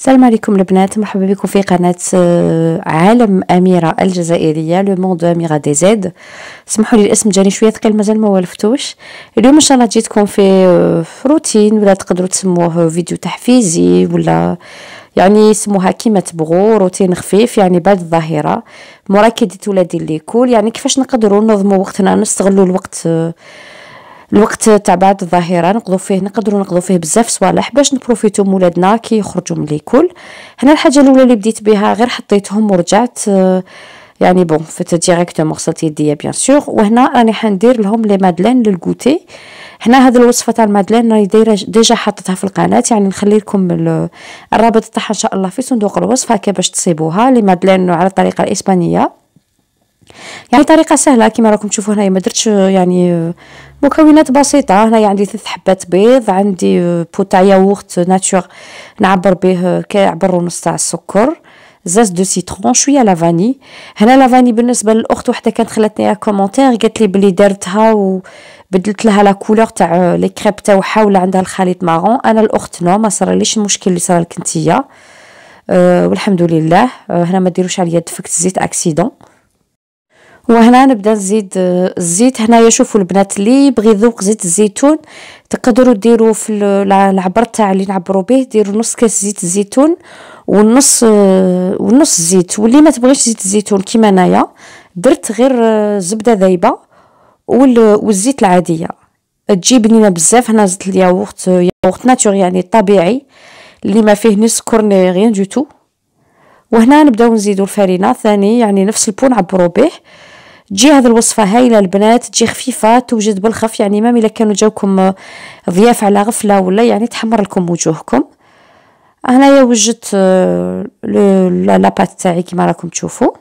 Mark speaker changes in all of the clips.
Speaker 1: السلام عليكم البنات، مرحبا بكم في قناة عالم أميرة الجزائرية لو موند أميرة دي زاد. اسمحوا لي الاسم جاني شوية ثقيل، مازال ما ولفتوش. اليوم ان شاء الله جيتكم في روتين، ولا تقدروا تسموه فيديو تحفيزي، ولا يعني سموها كيما تبغوا. روتين خفيف يعني بعد الظهيرة مراكدة ولادي ليكول، يعني كيفاش نقدروا ننظموا وقتنا، نستغلوا الوقت تاع بعد الظهيره نقدروا نقضوا فيه بزاف صوالح باش نبروفيتو من ولادنا كي يخرجوا من ليكول. هنا الحاجه الاولى اللي بديت بها غير حطيتهم ورجعت، يعني بون فت ديريكتومون غسلت يديا بيان سور. وهنا راني حندير لهم لي مادلين للغوتي. هنا هذه الوصفه تاع المادلين راني دايره ديجا حطيتها في القناه، يعني نخلي لكم الرابط تاعها ان شاء الله في صندوق الوصف هكا باش تصيبوها. لي مادلين على الطريقه الاسبانيه، يعني طريقه سهله كما راكم تشوفوا. هنايا ما درتش يعني مكونات بسيطه. هنايا عندي 3 حبات بيض، عندي بو تاع ياغورت ناتور نعبر به كعبر ونص تاع السكر، زاز دو سيترون، شويه لافاني. هنا لافاني بالنسبه للاخت وحده كانت خلاتني كومونتير قالت لي بلي دارتها وبدلت لها لا كولور تاع لي كريب تاعها ولا عندها الخليط مارون. انا الاخت نو، ما صراليش المشكل اللي صار لك نتيا، والحمد لله. هنا ما ديروش عليا دفكت الزيت اكسيدون. وهنا نبدا نزيد الزيت. هنايا شوفوا البنات اللي بغي يذوق زيت الزيتون تقدروا ديروا في العبر تاع اللي نعبروا به، ديروا نص كاس زيت الزيتون والنص زيت. واللي ما تبغيش زيت الزيتون كيما انايا درت غير زبده ذايبه والزيت العاديه تجي بنينه بزاف. هنا زدت الياغورت ناتور يعني طبيعي اللي ما فيه ني سكر ني ريان دو تو. وهنا نبداو نزيدوا الفرينه ثاني، يعني نفس البو نعبروا به. تجي هذه الوصفه هايله البنات، تجي خفيفه توجد بالخف، يعني ما الا كانوا جاوكم ضياف على غفله ولا يعني تحمر لكم وجوهكم. هنايا وجدت لاباط تاعي كما راكم تشوفوا.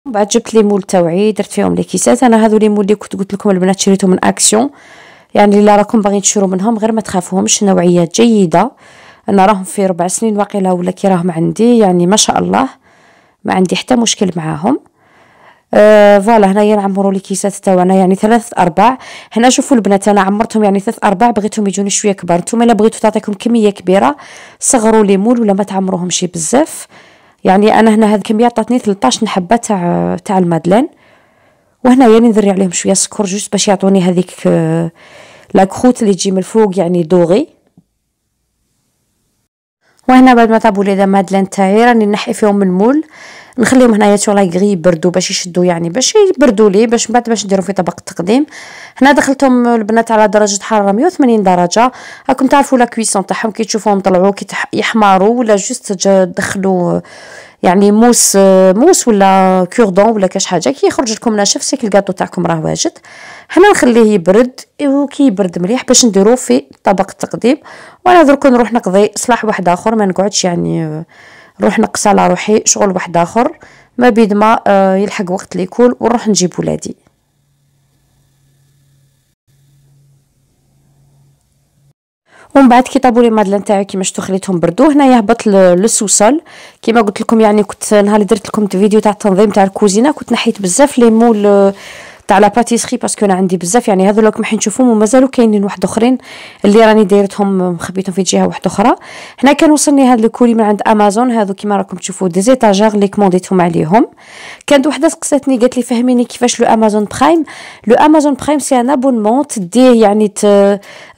Speaker 1: بعد جبت لي مول تاوعي درت فيهم لي كيسات. انا هذو لي مول اللي كنت قلت لكم البنات شريتهم من اكسيون، يعني الا راكم باغيين تشروا منهم غير ما تخافوهمش، نوعيات جيده. انا راهم في 4 سنين واقيلا ولا كي راهم عندي، يعني ما شاء الله ما عندي حتى مشكل معاهم. فوالا هنايا نعمروا لي كيسات تاعنا يعني 3/4. هنا شوفوا البنات انا عمرتهم يعني 3/4، بغيتهم يجوني شويه كبار. نتوما الا بغيتوا تعطيكم كميه كبيره صغروا لي مول ولا ما تعمروهمش بزاف. يعني انا هنا هذه الكميه عطاتني 13 حبه تاع المادلين. وهنا يعني ندري عليهم شويه سكر جوست باش يعطوني هذيك لا كروت اللي تجي من الفوق يعني دوغي. وهنا بعد ما طابوا لي مادلين تاعي راني نحي فيهم من المول، نخليهم هنايا شغل يغري يبردوا باش يشدوا، يعني باش يبردوا لي باش من بعد باش نديرهم في طبق التقديم. هنا دخلتهم البنات على درجه حراره 180 درجه. راكم تعرفوا لا كويسون تاعهم كي تشوفوهم طلعوا كي يحمروا ولا جوست تدخلوا يعني موس ولا كوردون ولا كاش حاجه كي يخرج لكم ناشف سيك الكاطو تاعكم راه واجد. حنا نخليه يبرد وكي يبرد مليح باش نديروه في طبق التقديم. وانا درك نروح نقضي صلاح واحد اخر، ما نقعدش يعني نروح نقص على روحي شغل واحد اخر ما بيد ما يلحق وقت ليكول ونروح نجيب ولادي. ومن بعد كي طابوا لي مادلين تاعي كيما شفتوا خليتهم بردوا. هنايا هبط للسوسول كيما قلت لكم، يعني كنت نهار اللي درت لكم فيديو تاع التنظيم تاع الكوزينه كنت نحيت بزاف لي مول تاع لا باتيسري باسكو انا عندي بزاف، يعني هذو راكم حين تشوفوهم ومازالوا كاينين واحد اخرين اللي راني دايرتهم مخبيتهم في جهه واحده اخرى. هنا كان وصلني هذا الكولي من عند امازون، هذو كيما راكم تشوفوا دي زيتاجور اللي كومونديتهم عليهم. كانت وحده سقساتني قالت لي فهميني كيفاش لو امازون برايم. لو امازون برايم سي ان ابونمون تديه، يعني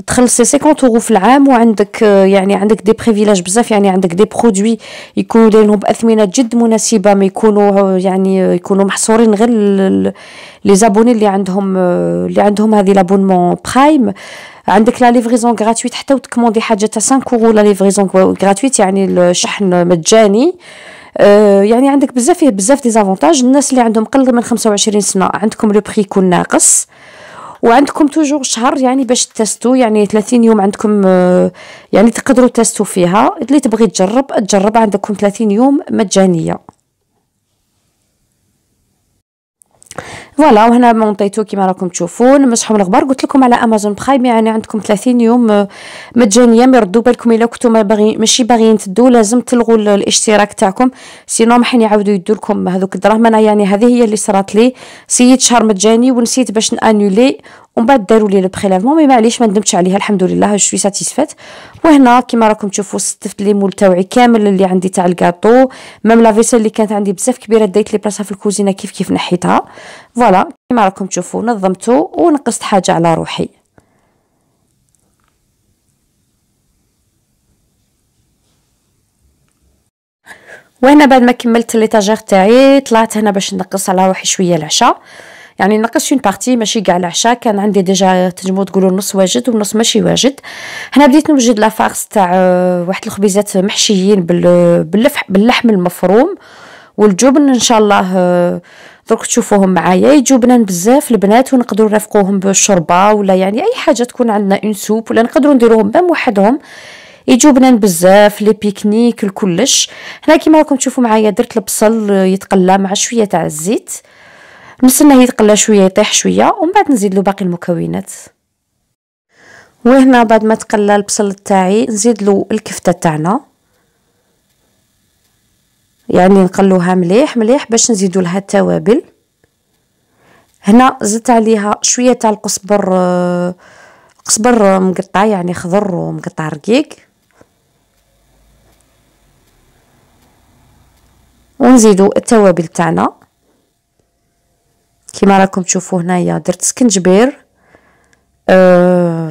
Speaker 1: تخلصي 50 اورو في العام، وعندك يعني عندك دي بريفيلاج بزاف، يعني عندك دي برودوي يكونوا دايرينهم باثمنه جد مناسبه، ما يكونوا يعني يكونوا محصورين غير لي زابوني اللي عندهم هذه لابونمون برايم. عندك لا ليفريزون غراتويت حتى وتكموندي حاجه تاع 5 اورو لا ليفريزون غراتويت، يعني الشحن مجاني. يعني عندك بزاف فيه بزاف دي زافونتاج. الناس اللي عندهم قل من 25 سنه عندكم لو بري يكون ناقص، وعندكم توجور شهر يعني باش تستو، يعني 30 يوم عندكم يعني تقدروا تستو فيها. اللي تبغي تجرب عندكم 30 يوم مجانيه. فوالا وهنا مونطيتو كيما راكم تشوفون مسحهم الغبار. قلت لكم على امازون برايم يعني عندكم 30 يوم مجانيه. ما يردوا بالكم الا كنتم ماشي باغيين تدوا لازم تلغوا الاشتراك تاعكم، سينو ما حين يعاودوا يدوا لكم هذوك الدراهم. انا يعني هذه هي اللي صرات لي، سيت شهر مجاني ونسيت باش نانولي ومن بعد داروا لي لو بريلافمون، مي معليش ما ندمتش عليها، الحمد لله جو سوي ساتيسفات. وهنا كيما راكم تشوفوا ستفت لي مول تاوعي كامل اللي عندي تاع الكاطو، ميم لا فيسيل اللي كانت عندي بزاف كبيره ديت لي بلاصه في الكوزينه كيف نحيتها. فوالا كيما راكم تشوفوا نظمته ونقصت حاجه على روحي. وهنا بعد ما كملت ليطاجير تاعي طلعت هنا باش نقص على روحي شويه العشاء، يعني نقص اون بارتي ماشي كاع العشاء، كان عندي ديجا تنجموا تقولوا النص واجد والنص ماشي واجد. هنا بديت نوجد لافارس تاع واحد الخبيزات محشيين باللحم المفروم والجبن ان شاء الله. درك تشوفوهم معايا يجوا بنان بزاف البنات، ونقدروا نرافقوهم بالشوربه ولا يعني اي حاجه تكون عندنا اون سوب، ولا نقدروا نديروهم بام وحدهم يجوا بنان بزاف لي بيكنيك الكلش. هنا كيما راكم تشوفوا معايا درت البصل يتقلى مع شويه تاع الزيت، نستناه يتقلى شويه يطيح شويه ومن بعد نزيد له باقي المكونات. وهنا بعد ما تقلى البصل تاعي نزيد له الكفته تاعنا، يعني نقلوها مليح مليح باش نزيدوا لها التوابل. هنا زدت عليها شويه تاع القزبر، قزبر مقطع يعني خضر ومقطع رقيق، ونزيدوا التوابل تاعنا كيما راكم تشوفوا. هنايا درت سكنجبير،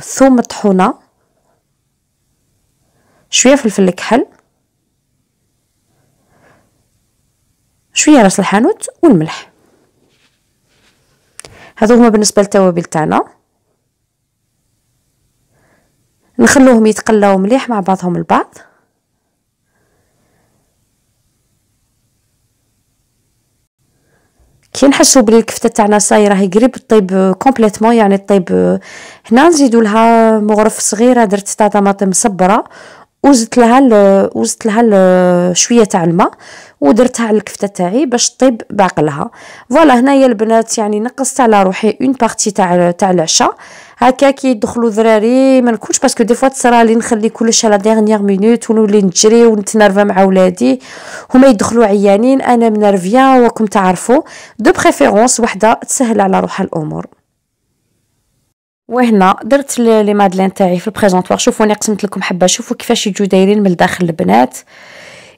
Speaker 1: ثوم مطحونه، شويه فلفل الكحل، شويه راس الحانوت والملح. هذو هما بالنسبه للتوابل تاعنا. نخلوهم يتقلاو مليح مع بعضهم البعض. كي نحسوا بلي الكفته تاعنا صايره هي قريب طيب كومبليتمون، يعني طيب، هنا نزيدوا لها مغرف صغيره درت تاع طماطم مصبره، وزدت لها شويه تاع الماء ودرتها على الكفته تاعي باش طيب باقلها. فوالا هنايا البنات يعني نقصت على روحي اون بارتي تاع العشاء. هكا كي يدخلوا ذراري ما نكونش، باسكو دي فوا تصرالي نخلي كلش على ديرنيير مينوت ونولي نجري ونتنرفا مع ولادي، هما يدخلوا عيانين انا منرفيا، وكم تعرفوا دو بريفيرونس وحده تسهل على روحها الامور. وهنا درت لي مادلين تاعي في البريزونطوار. شوفوني قسمت لكم حبه، شوفوا كيفاش يجوا دايرين من الداخل البنات،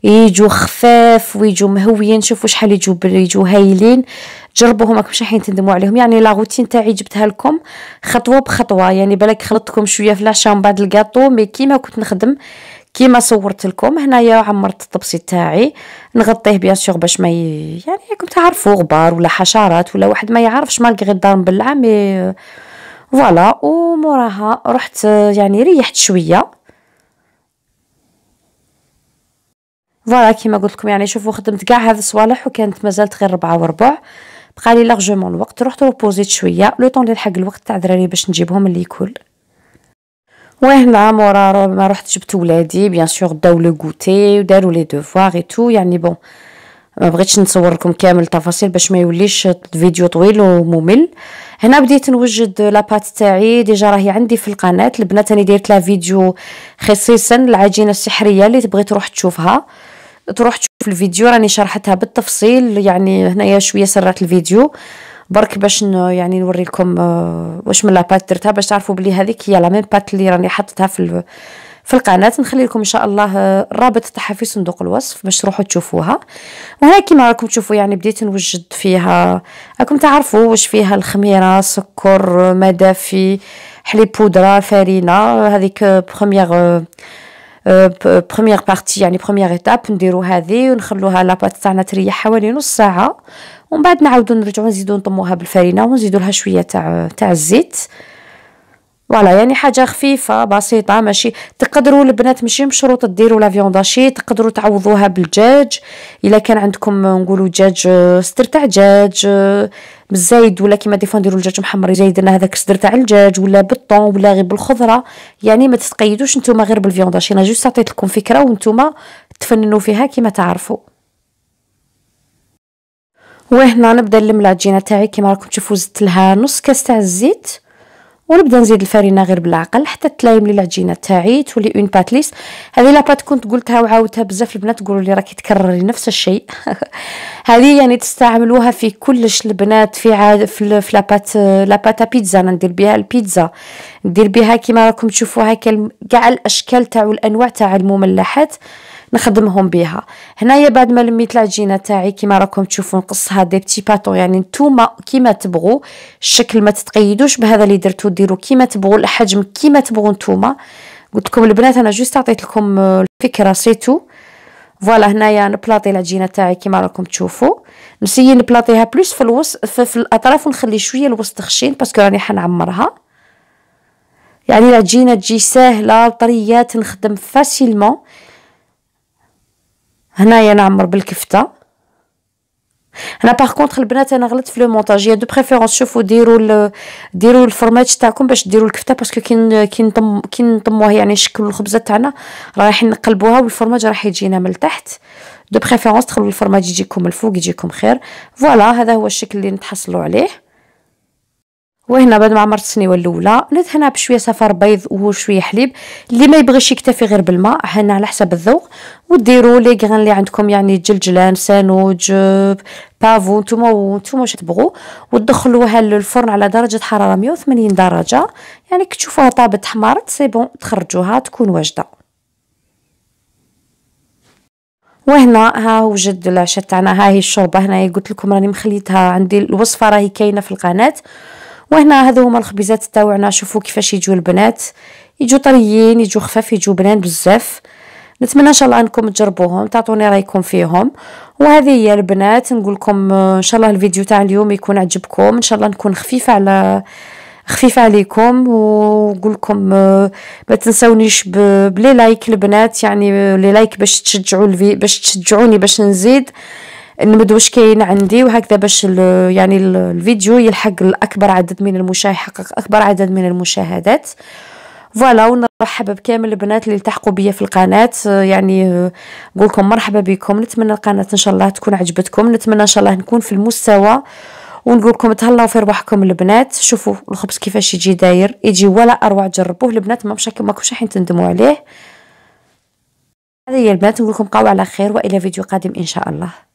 Speaker 1: يجوا خفاف ويجوا مهويين. شوفوا شحال يجوا هايلين، جربوهم راكم شحال تندموا عليهم. يعني لا روتين تاعي جبتها لكم خطوه بخطوه، يعني بالك خلطتكم شويه في العشاء ومن بعد الكاطو، مي كيما كنت نخدم كيما صورت لكم. هنايا عمرت الطبسي تاعي، نغطيه بيان سور باش ما يعني راكم تعرفوا غبار ولا حشرات ولا واحد ما يعرفش مالغري الدار مبلعه. مي فوالا وموراها رحت يعني ريحت شويه. فوالا كيما قلت لكم يعني شوفوا خدمت كاع هذا الصوالح وكانت مازالت غير 4 بقالي لارجومون الوقت. رحت روبوزيت شويه لو طون نلحق الوقت تاع دراري باش نجيبهم اللي يكل. وهنا مورا ما رحت جبت ولادي بيان سور داو لو غوتي وداروا لي دوفوار اي تو، يعني بون ما بغيتش نصور لكم كامل التفاصيل باش ما يوليش الفيديو طويل وممل. هنا بديت نوجد لاباط تاعي، ديجا راهي عندي في القناه البنات، انا درت لها فيديو خصيصا العجينه السحريه اللي تبغي تروح تشوفها تروح تشوف الفيديو، راني شرحتها بالتفصيل. يعني هنايا شويه سرعت الفيديو برك باش يعني نوري لكم واش من لاباط درتها باش تعرفوا بلي هذيك هي لا ميم بات اللي راني حطتها في القناه. نخلي لكم ان شاء الله الرابط تاعها في صندوق الوصف باش تروحوا تشوفوها. وهنا كيما راكم تشوفوا يعني بديت نوجد فيها، راكم تعرفوا واش فيها: الخميره، سكر، مدافي، حليب بودره، فرينه. هذيك بروميير بارتي يعني بروميير ايتاب نديرو هذه ونخلوها لاباط تاعنا تريح حوالي نص ساعه، ومن بعد نعاودو نرجعو نزيدو نطموها بالفرينه ونزيدو لها شويه تاع الزيت. فوالا يعني حاجه خفيفه بسيطه، ماشي تقدروا البنات ماشي مشروط ديروا لا فيونداشي، تقدروا تعوضوها بالدجاج الا كان عندكم نقولوا دجاج صدر تاع دجاج بالزايد، ولا كيما ديفون نديروا الدجاج محمر يزيد لنا هذاك صدر تاع الدجاج، ولا بالطون ولا غير بالخضره. يعني ما تتقيدوش نتوما غير بالفيونداشي، انا جوست عطيت لكم فكره وانتوما تفننوا فيها كيما تعرفوا. وهنا نبدا نلم العجينه تاعي كيما راكم تشوفوا، زدت لها نص كاس تاع الزيت ونبدا نزيد الفرينه غير بالعقل حتى تلايم لي العجينه تاعي تولي اون بات ليس. هذه لا بات كنت قلتها وعاودتها بزاف البنات تقولوا لي راكي تكرري نفس الشيء. هذه يعني تستعملوها في كلش البنات في عاد في لا باتا بيتزا. انا ندير بها البيتزا، ندير بها كيما راكم تشوفوا هكا كاع الاشكال تاع والانواع تاع المملحات نخدمهم بها. هنايا بعد ما لميت العجينه تاعي كيما راكم تشوفوا نقصها دي بتي باتون، يعني نتوما كيما تبغوا الشكل، ما تتقيدوش بهذا اللي درتو، ديروا كيما تبغوا الحجم كيما تبغوا نتوما. قلت لكم البنات انا جوست عطيت لكم الفكره سيتو. فوالا هنايا نبلاطي العجينه تاعي كيما راكم تشوفوا، نسيي نبلاطيها بلوس في الوسط في الاطراف ونخلي شويه الوسط خشين باسكو راني حنعمرها. يعني العجينه تجي ساهله وطريه تنخدم فاسيلمون. هنايا نعمر بالكفته. انا باغ كونطخ البنات انا غلطت في لو مونتاج، دو بريفيرونس شوفوا ديروا الفورماج تاعكم باش ديروا الكفته باسكو كي نطموها يعني شكل الخبزه تاعنا راح نقلبوها والفورماج راح يجينا من تحت. دو بريفيرونس تخلوا الفورماج يجيكم من الفوق يجيكم خير. فوالا هذا هو الشكل اللي نتحصلوا عليه. وهنا بعد ما عمرت السنيوه الاولى ندهنها بشويه صفار بيض وشويه حليب. اللي ما يبغيش يكتفي غير بالماء هنا على حسب الذوق، وديروا لي غران اللي عندكم يعني جلجلان سانوج بافو نتوما واش تبغوا، وتدخلوها للفرن على درجه حراره 180 درجه. يعني كي تشوفوها طابت حمارت سي بون تخرجوها تكون واجده. وهنا ها وجد العشاء تاعنا. ها هي الشوربه هنايا قلت لكم راني مخليتها عندي الوصفه راهي كاينه في القناه. وهنا هذو هما الخبيزات تاوعنا. شوفوا كيفاش يجوا البنات، يجوا طريين يجوا خفاف يجوا بنان بزاف. نتمنى ان شاء الله انكم تجربوهم تعطوني رايكم فيهم. وهذه هي البنات نقول لكم ان شاء الله الفيديو تاع اليوم يكون عجبكم، ان شاء الله نكون خفيفه عليكم. ونقول لكم ما تنسونيش بلي لايك البنات، يعني لي لايك باش تشجعوني باش نزيد نمد واش كاين عندي وهكذا باش يعني الفيديو يلحق الاكبر عدد من يحقق اكبر عدد من المشاهدات. فوالا ونرحب بكامل البنات اللي التحقوا بيا في القناه. يعني نقول لكم مرحبا بكم. نتمنى القناه ان شاء الله تكون عجبتكم، نتمنى ان شاء الله نكون في المستوى، ونقول لكم تهلاو في رواحكم البنات. شوفوا الخبز كيفاش يجي داير، يجي ولا اروع. جربوه البنات ماكوش راح تندموا عليه. هذه هي البنات نقول لكم بقاو على خير والى فيديو قادم ان شاء الله.